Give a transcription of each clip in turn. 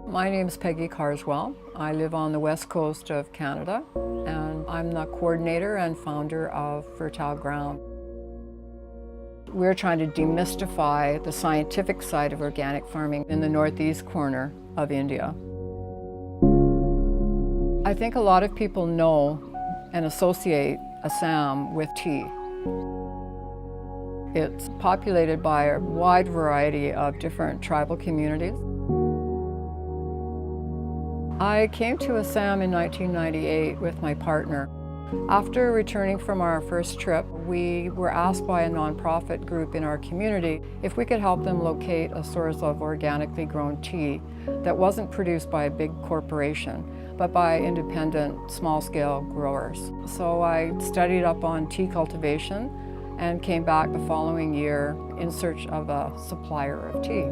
My name is Peggy Carswell. I live on the west coast of Canada, and I'm the coordinator and founder of Fertile Ground. We're trying to demystify the scientific side of organic farming in the northeast corner of India. I think a lot of people know and associate Assam with tea. It's populated by a wide variety of different tribal communities. I came to Assam in 1998 with my partner. After returning from our first trip, we were asked by a nonprofit group in our community if we could help them locate a source of organically grown tea that wasn't produced by a big corporation, but by independent, small-scale growers. So I studied up on tea cultivation and came back the following year in search of a supplier of tea.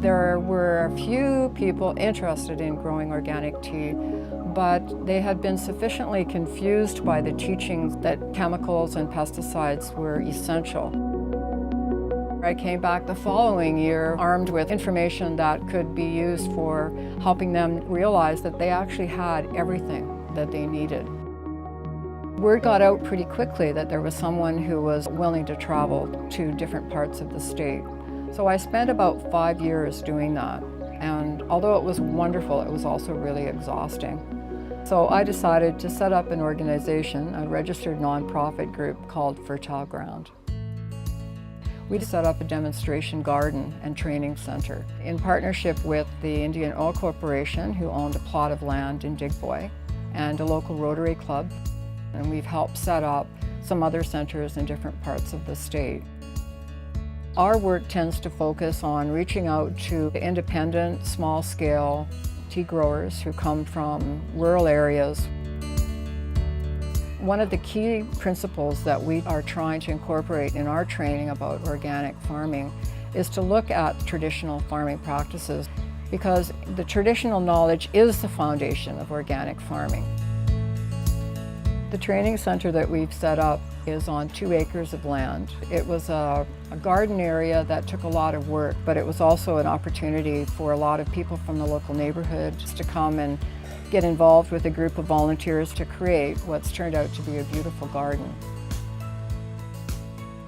There were a few people interested in growing organic tea, but they had been sufficiently confused by the teachings that chemicals and pesticides were essential. I came back the following year armed with information that could be used for helping them realize that they actually had everything that they needed. Word got out pretty quickly that there was someone who was willing to travel to different parts of the state. So I spent about 5 years doing that, and although it was wonderful, it was also really exhausting. So I decided to set up an organization, a registered nonprofit group called Fertile Ground. We set up a demonstration garden and training center in partnership with the Indian Oil Corporation, who owned a plot of land in Digboy, and a local Rotary Club. And we've helped set up some other centers in different parts of the state. Our work tends to focus on reaching out to independent, small-scale tea growers who come from rural areas. One of the key principles that we are trying to incorporate in our training about organic farming is to look at traditional farming practices, because the traditional knowledge is the foundation of organic farming. The training center that we've set up is on 2 acres of land. It was a garden area that took a lot of work, but it was also an opportunity for a lot of people from the local neighborhoods to come and get involved with a group of volunteers to create what's turned out to be a beautiful garden.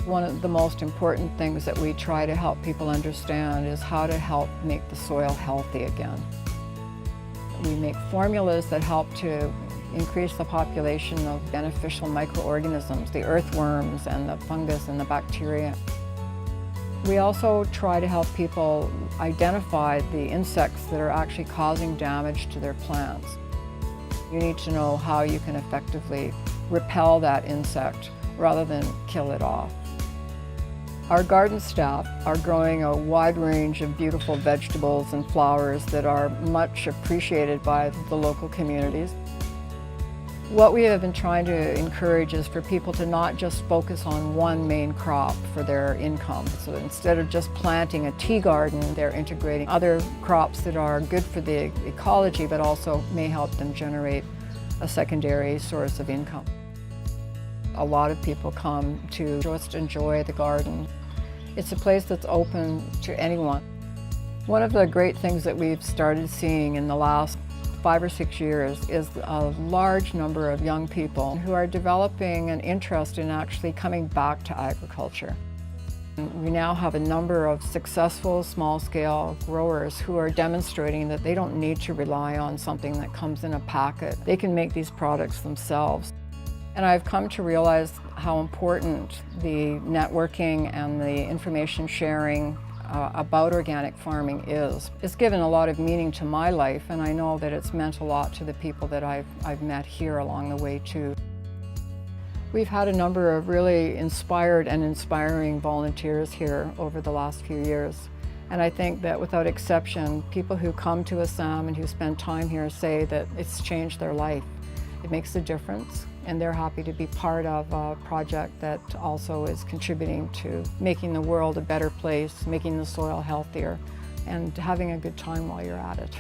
One of the most important things that we try to help people understand is how to help make the soil healthy again. We make formulas that help to increase the population of beneficial microorganisms, the earthworms and the fungus and the bacteria. We also try to help people identify the insects that are actually causing damage to their plants. You need to know how you can effectively repel that insect rather than kill it off. Our garden staff are growing a wide range of beautiful vegetables and flowers that are much appreciated by the local communities. What we have been trying to encourage is for people to not just focus on one main crop for their income. So instead of just planting a tea garden, they're integrating other crops that are good for the ecology but also may help them generate a secondary source of income. A lot of people come to just enjoy the garden. It's a place that's open to anyone. One of the great things that we've started seeing in the last 5 or 6 years is a large number of young people who are developing an interest in actually coming back to agriculture. We now have a number of successful small-scale growers who are demonstrating that they don't need to rely on something that comes in a packet. They can make these products themselves. And I've come to realize how important the networking and the information sharing about organic farming is. It's given a lot of meaning to my life, and I know that it's meant a lot to the people that I've met here along the way too. We've had a number of really inspired and inspiring volunteers here over the last few years. And I think that without exception, people who come to Assam and who spend time here say that it's changed their life. It makes a difference, and they're happy to be part of a project that also is contributing to making the world a better place, making the soil healthier, and having a good time while you're at it.